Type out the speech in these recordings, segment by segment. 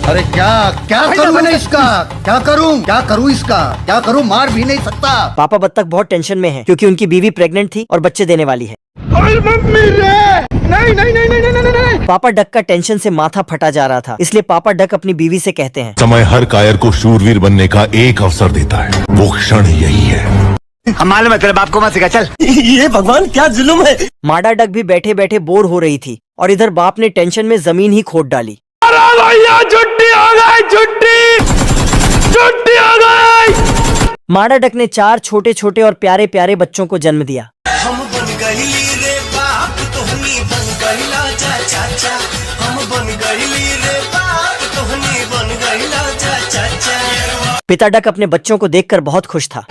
अरे क्या क्या करूं मैं इसका, क्या करूं इसका, क्या करूं, मार भी नहीं सकता। पापा बत्तख बहुत टेंशन में है क्योंकि उनकी बीवी प्रेग्नेंट थी और बच्चे देने वाली है। मम्मी रे, नहीं। पापा डक का टेंशन से माथा फटा जा रहा था, इसलिए पापा डक अपनी बीवी से कहते हैं, समय हर कायर को शूरवीर बनने का एक अवसर देता है, वो क्षण यही है। हमारे मतलब आपको मत सिखा, चल। ये भगवान क्या जुल्म है। माडा डक भी बैठे बैठे बोर हो रही थी और इधर बाप ने टेंशन में जमीन ही खोद डाली। अरे भैया छुट्टी हो गई, छुट्टी हो गई। माडा डक ने 4 छोटे छोटे और प्यारे प्यारे बच्चों को जन्म दिया। हम बन गई रे बाप, तोहनी बन गईला चाचा। हम बन गई रे बाप, तोहनी बन गईला चाचा। पिता डक अपने बच्चों को देखकर बहुत खुश था।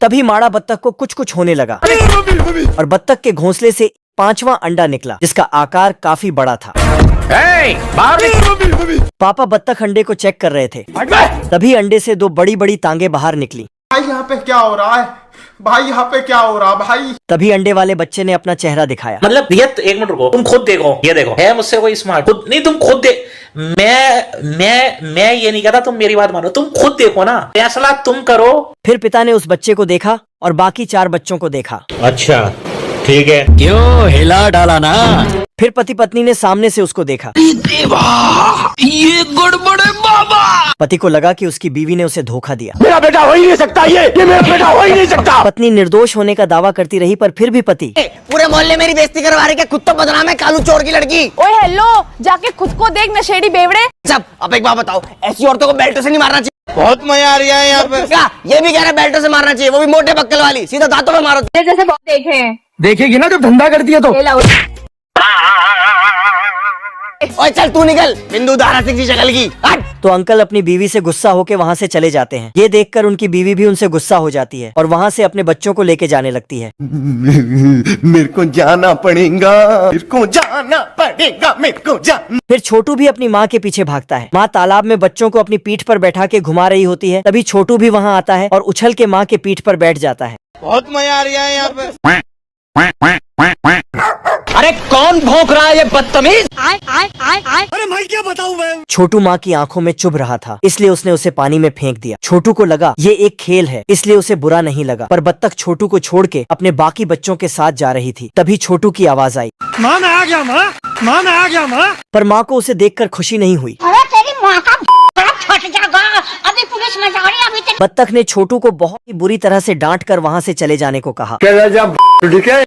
तभी माड़ा बत्तख को कुछ कुछ होने लगा और बत्तख के घोंसले से 5वां अंडा निकला जिसका आकार काफी बड़ा था। पापा बत्तख अंडे को चेक कर रहे थे, तभी अंडे से 2 बड़ी बड़ी टांगे बाहर निकली। भाई यहाँ पे क्या हो रहा है, भाई यहाँ पे क्या हो रहा है भाई। तभी अंडे वाले बच्चे ने अपना चेहरा दिखाया। मतलब भैया एक मिनट रुको, तुम खुद देखो, ये देखो है मुझसे कोई स्मार्ट, खुद नहीं, तुम खुद देख। मैं ये नहीं कहता, तुम मेरी बात मानो, तुम खुद देखो ना, फैसला तुम करो। फिर पिता ने उस बच्चे को देखा और बाकी 4 बच्चों को देखा। अच्छा ठीक है, क्यों हिला डाला ना। फिर पति पत्नी ने सामने से उसको देखा। ये गड़बड़ है बाबा। पति को लगा कि उसकी बीवी ने उसे धोखा दिया। मेरा बेटा हो ही नहीं सकता, ये मेरा बेटा हो ही नहीं सकता। पत्नी निर्दोष होने का दावा करती रही, पर फिर भी पति, पूरे मोहल्ले मेरी बेइज्जती करवा रहे, खुद तो बदनाम है, कालू चोर की लड़की। ओए हेलो, जाके खुद को देख नशेड़ी बेवड़े। सब अब एक बात बताओ, ऐसी औरतों को बेल्टों से नहीं मारना चाहिए। बहुत मजा आ रहा है यहाँ पे। क्या ये भी कह रहा है बेल्टों से मारना चाहिए, वो भी मोटे बक्कल वाली, सीधा दांतों में मारो। जैसे बहुत देखे हैं। देखेगी ना जब धंधा करती है तो। ओए चल तू निकल, बिंदु धारा सिंह की शक्ल की। तो अंकल अपनी बीवी से गुस्सा होकर वहाँ से चले जाते हैं। ये देखकर उनकी बीवी भी उनसे गुस्सा हो जाती है और वहाँ से अपने बच्चों को लेके जाने लगती है। मेरे को जाना पड़ेगा, मेरे को जाना। फिर छोटू भी अपनी माँ के पीछे भागता है। माँ तालाब में बच्चों को अपनी पीठ पर बैठा के घुमा रही होती है, तभी छोटू भी वहाँ आता है और उछल के माँ के पीठ पर बैठ जाता है। बहुत मजा आ रहा है यहाँ पे। अरे कौन भौंक रहा है ये बदतमीज। अरे मैं क्या बताऊँ मैं। छोटू माँ की आंखों में चुभ रहा था, इसलिए उसने उसे पानी में फेंक दिया। छोटू को लगा ये एक खेल है, इसलिए उसे बुरा नहीं लगा, पर बत्तख छोटू को छोड़ के अपने बाकी बच्चों के साथ जा रही थी। तभी छोटू की आवाज आई, माँ मैं आ गया, माँ मैं आ गया माँ। पर माँ को उसे देखकर खुशी नहीं हुई। अरे तेरी माँ का फट जाएगा, अभी पुलिस में जा रही है, अभी बत्तख ने छोटू को बहुत ही बुरी तरह से डांट कर वहाँ से चले जाने को कहा।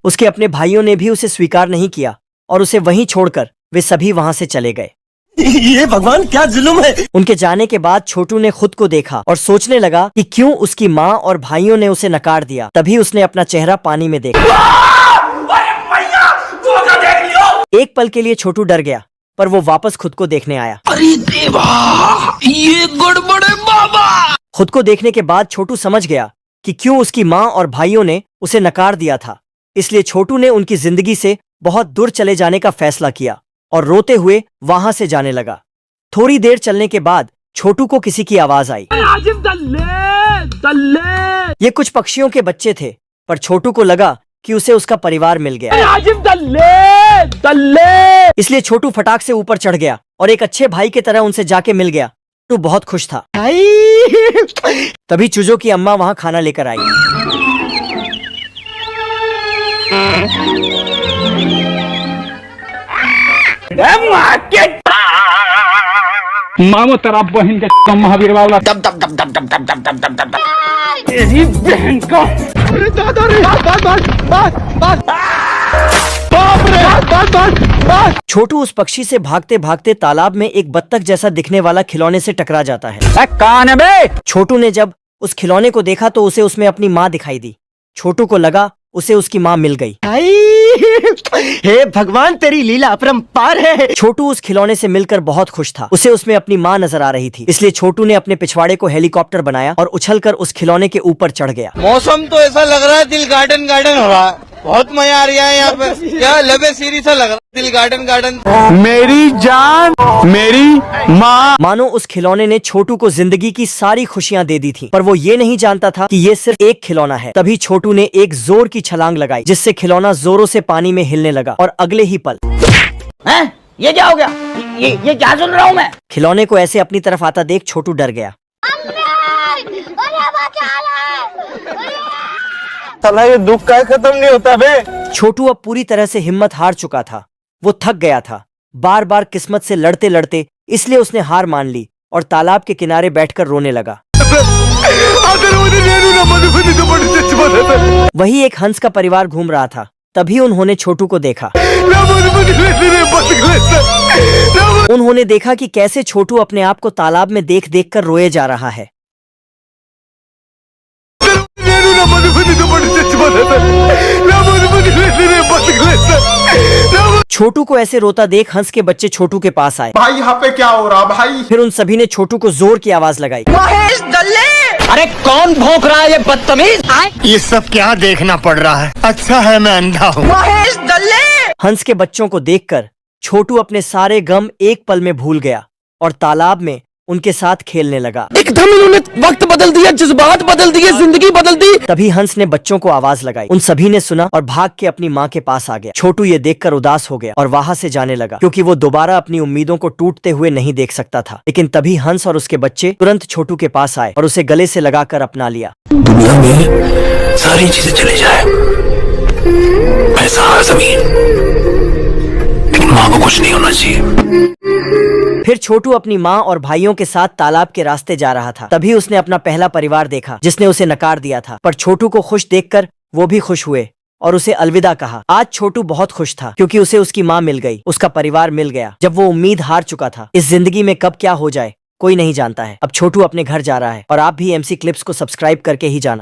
उसके अपने भाइयों ने भी उसे स्वीकार नहीं किया और उसे वहीं छोड़कर वे सभी वहाँ से चले गए। ये भगवान क्या जुल्म है। उनके जाने के बाद छोटू ने खुद को देखा और सोचने लगा कि क्यों उसकी माँ और भाइयों ने उसे नकार दिया। तभी उसने अपना चेहरा पानी में देखा। एक पल के लिए छोटू डर गया, पर वो वापस खुद को देखने आया। अरे देवा, ये गड़बड़ है बाबा। खुद को देखने के बाद छोटू समझ गया कि क्यों उसकी माँ और भाइयों ने उसे नकार दिया था। इसलिए छोटू ने उनकी जिंदगी से बहुत दूर चले जाने का फैसला किया और रोते हुए वहां से जाने लगा। थोड़ी देर चलने के बाद छोटू को किसी की आवाज आई। ये कुछ पक्षियों के बच्चे थे, पर छोटू को लगा कि उसे उसका परिवार मिल गया। इसलिए छोटू फटाक से ऊपर चढ़ गया और एक अच्छे भाई की तरह उनसे जाके मिल गया। छोटू बहुत खुश था। तभी चूजों की अम्मा वहां खाना लेकर आई। मामो तेरा बहन के महावीर वाला दब दब दब दब दब दब दब दब दब दब तेरी बहन का। अरे दादा रे, बस। छोटू उस पक्षी से भागते भागते तालाब में एक बत्तख जैसा दिखने वाला खिलौने से टकरा जाता है। कौन है बे? छोटू ने जब उस खिलौने को देखा तो उसे उसमें अपनी माँ दिखाई दी। छोटू को लगा उसे उसकी माँ मिल गई। हे भगवान तेरी लीला अपरंपार है। छोटू उस खिलौने से मिलकर बहुत खुश था। उसे उसमें अपनी माँ नजर आ रही थी, इसलिए छोटू ने अपने पिछवाड़े को हेलीकॉप्टर बनाया और उछलकर उस खिलौने के ऊपर चढ़ गया। मौसम तो ऐसा लग रहा है दिल गार्डन गार्डन हो रहा है। बहुत मजा आ रहा है यहाँ पे। क्या लबे सीरी सा लग रहा है, दिल गार्डन गार्डन। मेरी जान, मेरी माँ। मानो उस खिलौने ने छोटू को जिंदगी की सारी खुशियाँ दे दी थी, पर वो ये नहीं जानता था कि ये सिर्फ एक खिलौना है। तभी छोटू ने एक जोर की छलांग लगाई, जिससे खिलौना जोरों से पानी में हिलने लगा और अगले ही पल हैं? ये क्या हो गया? ये क्या सुन रहा हूँ मैं? खिलौने को ऐसे अपनी तरफ आता देख छोटू डर गया। साला ये दुख का खत्म नहीं होता बे। छोटू अब पूरी तरह से हिम्मत हार चुका था। वो थक गया था, बार बार किस्मत से लड़ते लड़ते, इसलिए उसने हार मान ली और तालाब के किनारे बैठकर रोने लगा। वही एक हंस का परिवार घूम रहा था। तभी उन्होंने छोटू को देखा। उन्होंने देखा कि कैसे छोटू अपने आप को तालाब में देख देख कर रोए जा रहा है। छोटू को ऐसे रोता देख हंस के बच्चे छोटू के पास आए। भाई यहाँ पे क्या हो रहा भाई? फिर उन सभी ने छोटू को जोर की आवाज लगाई। महेश दल्ले! अरे कौन भौंक रहा है ये बदतमीज? ये सब क्या देखना पड़ रहा है? अच्छा है मैं अंधा हूँ। महेश दल्ले! हंस के बच्चों को देखकर छोटू अपने सारे गम एक पल में भूल गया और तालाब में उनके साथ खेलने लगा। एकदम इन्होंने वक्त बदल दिया, जज्बात बदल दिए, जिंदगी बदल दी। तभी हंस ने बच्चों को आवाज लगाई। उन सभी ने सुना और भाग के अपनी माँ के पास आ गया। छोटू ये देखकर उदास हो गया और वहां से जाने लगा, क्योंकि वो दोबारा अपनी उम्मीदों को टूटते हुए नहीं देख सकता था। लेकिन तभी हंस और उसके बच्चे तुरंत छोटू के पास आए और उसे गले से लगाकर अपना लिया। दुनिया में सारी चीजें चली जाए, पैसा, जमीन, लेकिन माँ को कुछ नहीं होना चाहिए। फिर छोटू अपनी माँ और भाइयों के साथ तालाब के रास्ते जा रहा था। तभी उसने अपना पहला परिवार देखा जिसने उसे नकार दिया था, पर छोटू को खुश देखकर वो भी खुश हुए और उसे अलविदा कहा। आज छोटू बहुत खुश था क्योंकि उसे उसकी माँ मिल गई, उसका परिवार मिल गया। जब वो उम्मीद हार चुका था, इस जिंदगी में कब क्या हो जाए कोई नहीं जानता है। अब छोटू अपने घर जा रहा है और आप भी MC क्लिप्स को सब्सक्राइब करके ही जाना।